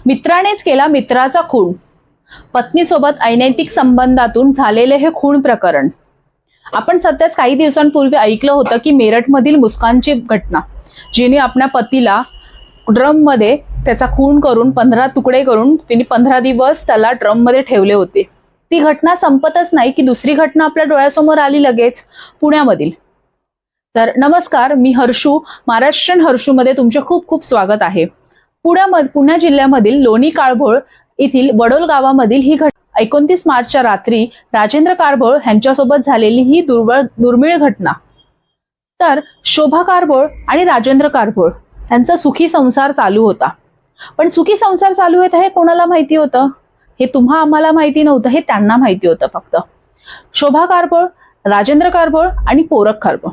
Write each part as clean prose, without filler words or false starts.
मित्रानेच केला मित्राचा खून. पत्नीसोबत अनैतिक संबंधातून झालेले हे खून प्रकरण. आपण सध्याच काही दिवसांपूर्वी ऐकलं होतं की मेरठमधील मुस्कानची घटना, जिने आपल्या पतीला ड्रम मध्ये त्याचा खून करून 15 तुकडे करून तिने 15 दिवस त्याला ड्रम मध्ये ठेवले होते. ती घटना संपतच नाही की दुसरी घटना आपल्या डोळ्यासमोर आली लगेच पुण्यामधील. तर नमस्कार, मी हर्षू, महाराष्ट्रीयन हर्षू मध्ये तुमचे खूप खूप स्वागत आहे. पुणे जिल्ह्यामधील लोणी काळभोळ येथील वडोल गावामधील ही घटना 29 मार्चच्या रात्री राजेंद्र कारभोळ यांच्यासोबत झालेली ही दुर्मिळ घटना. तर शोभा कारभोळ आणि राजेंद्र कारभोळ यांचा सुखी संसार चालू होता. पण सुखी संसार चालू होता हे कोणाला माहिती होतं? हे तुम्हा आम्हाला माहिती नव्हतं, हे त्यांना माहिती होतं फक्त. शोभा कारभोळ, राजेंद्र कारभोळ आणि पोरक कारभोळ.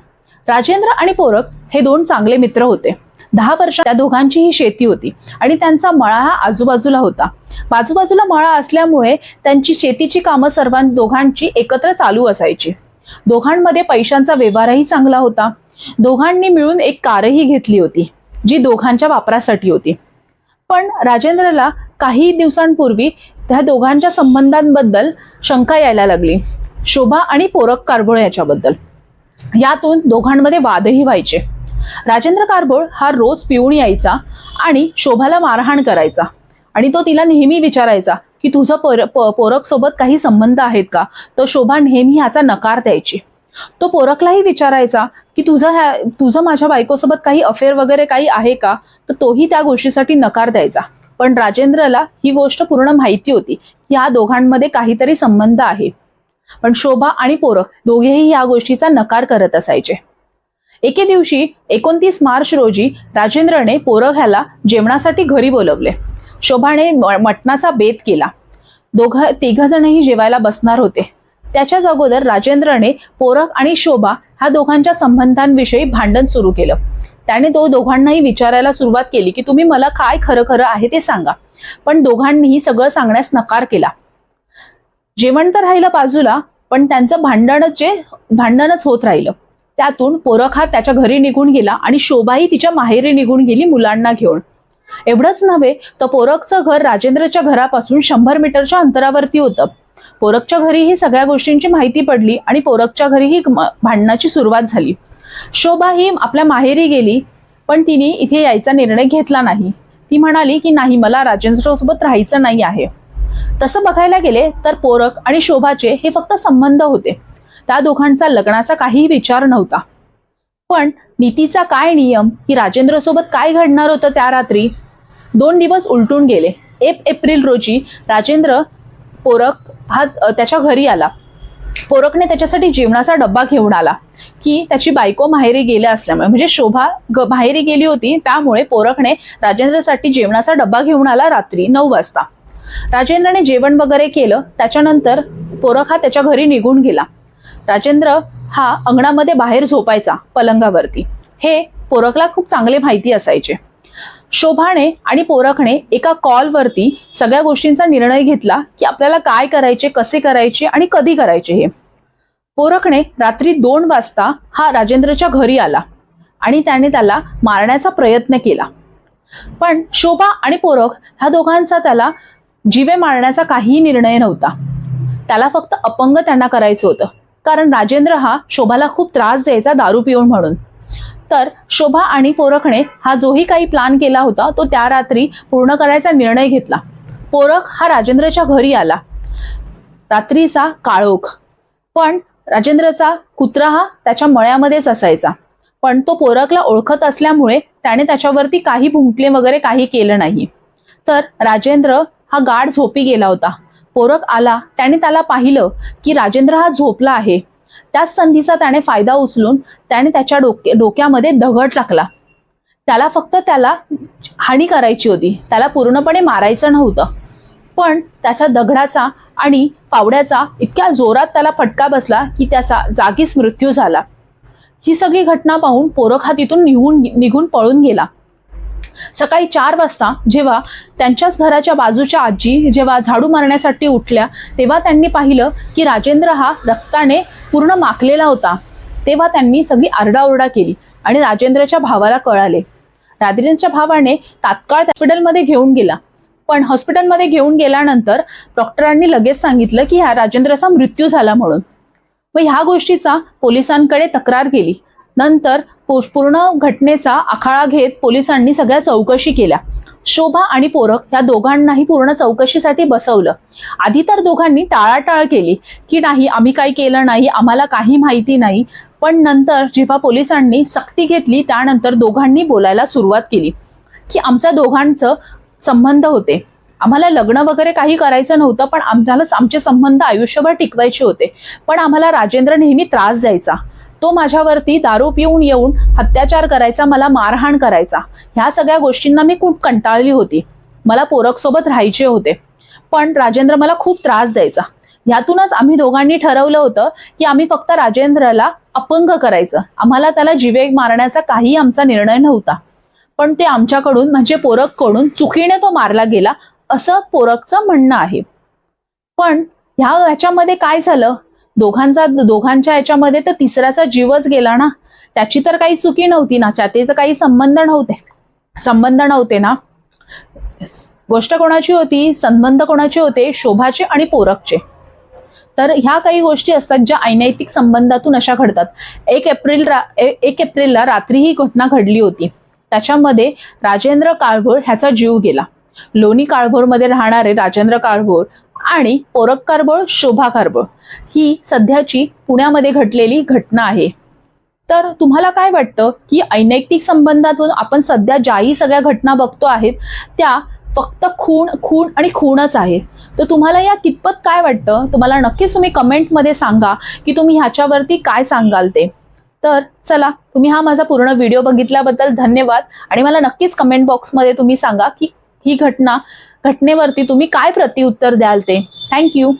राजेंद्र आणि पोरक हे दोन चांगले मित्र होते. 10 वर्षात त्या दोघांची ही शेती होती आणि त्यांचा मळा हा आजूबाजूला होता. बाजूबाजूला मळा असल्यामुळे त्यांची शेतीची कामं दोघांची एकत्र चालू असायची. दोघांमध्ये पैशांचा व्यवहारही चांगला होता. दोघांनी मिळून एक कारही घेतली होती, जी दोघांच्या वापरासाठी होती. पण राजेंद्रला काही दिवसांपूर्वी त्या दोघांच्या संबंधांबद्दल शंका यायला लागली, शोभा आणि पोरक कारभोळ याच्याबद्दल. यातून दोघांमध्ये वादही व्हायचे. राजेंद्र कारभोळ हा रोज पिऊन यायचा आणि शोभाला मारहाण करायचा आणि तो तिला नेहमी विचारायचा की तुझं पोरक सोबत काही संबंध आहेत का? तर शोभा नेहमी ह्याचा नकार द्यायची. तो पोरकलाही विचारायचा की तुझं माझ्या बायकोसोबत काही अफेअर वगैरे काही आहे का? तर तोही त्या गोष्टीसाठी नकार द्यायचा. पण राजेंद्रला ही गोष्ट पूर्ण माहिती होती की या दोघांमध्ये काहीतरी संबंध आहे. पण शोभा आणि पोरक दोघेही या गोष्टीचा नकार करत असायचे. एके दिवशी 29 मार्च रोजी राजेंद्रने पोरक ह्याला जेवणासाठी घरी बोलवले. शोभाने मटणाचा बेत केला. तिघ जणही जेवायला बसणार होते. त्याच्याच अगोदर राजेंद्रने पोरक आणि शोभा ह्या दोघांच्या संबंधांविषयी भांडण सुरू केलं. त्याने दोघांनाही विचारायला सुरुवात केली की तुम्ही मला काय खरं खरं आहे ते सांगा. पण दोघांनीही सगळं सांगण्यास नकार केला. जेवण तर राहिलं बाजूला, पण त्यांचं भांडणच होत राहिलं. त्यातून पोरक हा त्याच्या घरी निघून गेला आणि शोभाही तिच्या माहेरी निघून गेली मुलांना घेऊन. एवढंच नव्हे तर पोरकचं घर राजेंद्रच्या घरापासून 100 मीटरच्या अंतरावरती होतं. पोरकच्या घरी ही सगळ्या गोष्टींची माहिती पडली आणि पोरकच्या घरी ही भांडणाची सुरुवात झाली. शोभा ही आपल्या माहेरी गेली, पण तिने इथे यायचा निर्णय घेतला नाही. ती म्हणाली की नाही, मला राजेंद्रसोबत राहायचं नाही आहे. तसं बघायला गेले तर पोरक आणि शोभाचे हे फक्त संबंध होते. त्या दोघांचा लग्नाचा काहीही विचार नव्हता. पण नीतीचा काय नियम की राजेंद्रसोबत काय घडणार होतं त्या रात्री? 2 दिवस उलटून गेले. 1 एप्रिल रोजी राजेंद्र पोरक हा त्याच्या घरी आला. पोरकने त्याच्यासाठी जेवणाचा डब्बा घेऊन आला की त्याची बायको माहेरी गेल्या असल्यामुळे, म्हणजे शोभा माहेरी गेली होती, त्यामुळे पोरकने राजेंद्रसाठी जेवणाचा डब्बा घेऊन आला रात्री 9 वाजता. राजेंद्रने जेवण वगैरे केलं. त्याच्यानंतर पोरक हा त्याच्या घरी निघून गेला. राजेंद्र हा अंगणामध्ये बाहेर झोपायचा पलंगावरती. हे पोरकला खूप चांगले माहिती असायचे. शोभाने आणि पोरकने एका कॉलवरती सगळ्या गोष्टींचा निर्णय घेतला की आपल्याला काय करायचे, कसे करायचे आणि कधी करायचे हे. पोरकने रात्री 2 वाजता हा राजेंद्रच्या घरी आला आणि त्याने त्याला मारण्याचा प्रयत्न केला. पण शोभा आणि पोरक ह्या दोघांचा त्याला जीवे मारण्याचा काहीही निर्णय नव्हता. त्याला फक्त अपंग त्यांना करायचं होतं, कारण राजेंद्र हा शोभाला खूप त्रास द्यायचा दारू पिऊन म्हणून. तर शोभा आणि पोरकने हा जोही काही प्लान केला होता तो त्या रात्री पूर्ण करायचा निर्णय घेतला. पोरक हा राजेंद्रच्या घरी आला. रात्रीचा काळोख, पण राजेंद्रचा कुत्रा हा त्याच्या मळ्यामध्येच असायचा. पण तो पोरकला ओळखत असल्यामुळे त्याने त्याच्यावरती काही भुंकले वगैरे काही केलं नाही. तर राजेंद्र हा गाढ झोपी गेला होता. पोरक आला, त्याने त्याला पाहिलं की राजेंद्र हा झोपला आहे. त्याच संधीचा त्याने फायदा उचलून त्याने त्याच्या डोक्यामध्ये दगड टाकला. त्याला हानी करायची होती, त्याला पूर्णपणे मारायचं नव्हतं. पण त्याच्या दगडाचा आणि फावड्याचा इतक्या जोरात त्याला फटका बसला की त्याचा जागीच मृत्यू झाला. ही सगळी घटना पाहून पोरक हा तिथून निघून पळून गेला. सकाळी 4 वाजता जेव्हा त्यांच्याच घराच्या बाजूच्या आजी जेव्हा झाडू मारण्यासाठी उठल्या, तेव्हा त्यांनी पाहिलं की राजेंद्र हा रक्ताने पूर्ण माखलेला होता. तेव्हा त्यांनी सगळी आरडाओरडा केली आणि राजेंद्रच्या भावाला कळाले. राजेंद्रच्या भावाने तात्काळ हॉस्पिटलमध्ये घेऊन गेला. पण हॉस्पिटलमध्ये घेऊन गेल्यानंतर डॉक्टरांनी लगेच सांगितलं की ह्या राजेंद्रचा मृत्यू झाला म्हणून. मग ह्या गोष्टीचा पोलिसांकडे तक्रार केली. नंतर पूर्ण घटनेचा आखाडा घेत पोलिसांनी सगळ्या चौकशी केल्या. शोभा आणि पोरक ह्या दोघांनाही पूर्ण चौकशीसाठी बसवलं. आधी तर दोघांनी टाळाटाळ केली की नाही, आम्ही काही केलं नाही, आम्हाला काही माहिती नाही. पण नंतर जेव्हा पोलिसांनी सक्ती घेतली त्यानंतर दोघांनी बोलायला सुरुवात केली की आमच्या दोघांचं संबंध होते, आम्हाला लग्न वगैरे काही करायचं नव्हतं, पण आम्हाला आमचे संबंध आयुष्यभर टिकवायचे होते. पण आम्हाला राजेंद्र नेहमी त्रास द्यायचा. तो माझ्यावरती दारू पिऊन येऊन अत्याचार करायचा, मला मारहाण करायचा. ह्या सगळ्या गोष्टींना मी खूप कंटाळली होती. मला पोरक सोबत राहायचे होते, पण राजेंद्र मला खूप त्रास द्यायचा. ह्यातूनच आम्ही दोघांनी ठरवलं होतं की आम्ही फक्त राजेंद्रला अपंग करायचं. आम्हाला त्याला जीवे मारण्याचा काही आमचा निर्णय नव्हता. पण ते आमच्याकडून म्हणजे पोरककडून चुकीने तो मारला गेला असं पोरकचं म्हणणं आहे. पण ह्याच्यामध्ये काय झालं, दोघांच्या ह्याच्यामध्ये तर तिसऱ्याचा जीवच गेला ना. त्याची तर काही चुकी नव्हती ना, त्याचे काही संबंध नव्हते ना. गोष्ट कोणाची होती, संबंध कोणाचे होते, शोभाचे आणि पोरकचे. तर ह्या काही गोष्टी असतात ज्या अनैतिक संबंधातून अशा घडतात. 1 एप्रिलला रात्री ही घटना घडली होती. त्याच्यामध्ये राजेंद्र काळभोर ह्याचा जीव गेला. लोणी काळभोरमध्ये राहणारे राजेंद्र काळभोर आणि पोरक काळभोर, शोभा काळभोर ही सध्याची पुण्यामध्ये घडलेली घटना आहे. तर तुम्हाला काय वाटतं की अनैतिक संबंधातून आपण सध्या ज्याही सगळ्या घटना बघतो आहेत त्या फक्त खून आणि खूनच आहे. तर तुम्हाला या कितपत काय वाटतं, तुम्हाला नक्कीच तुम्ही कमेंटमध्ये सांगा की तुम्ही ह्याच्यावरती काय सांगाल ते. तर चला, तुम्ही हा माझा पूर्ण व्हिडिओ बघितल्याबद्दल धन्यवाद. आणि मला नक्कीच कमेंट बॉक्समध्ये तुम्ही सांगा की ही घटनेवरती तुम्ही काय प्रत्युत्तर द्याल ते. थँक्यू.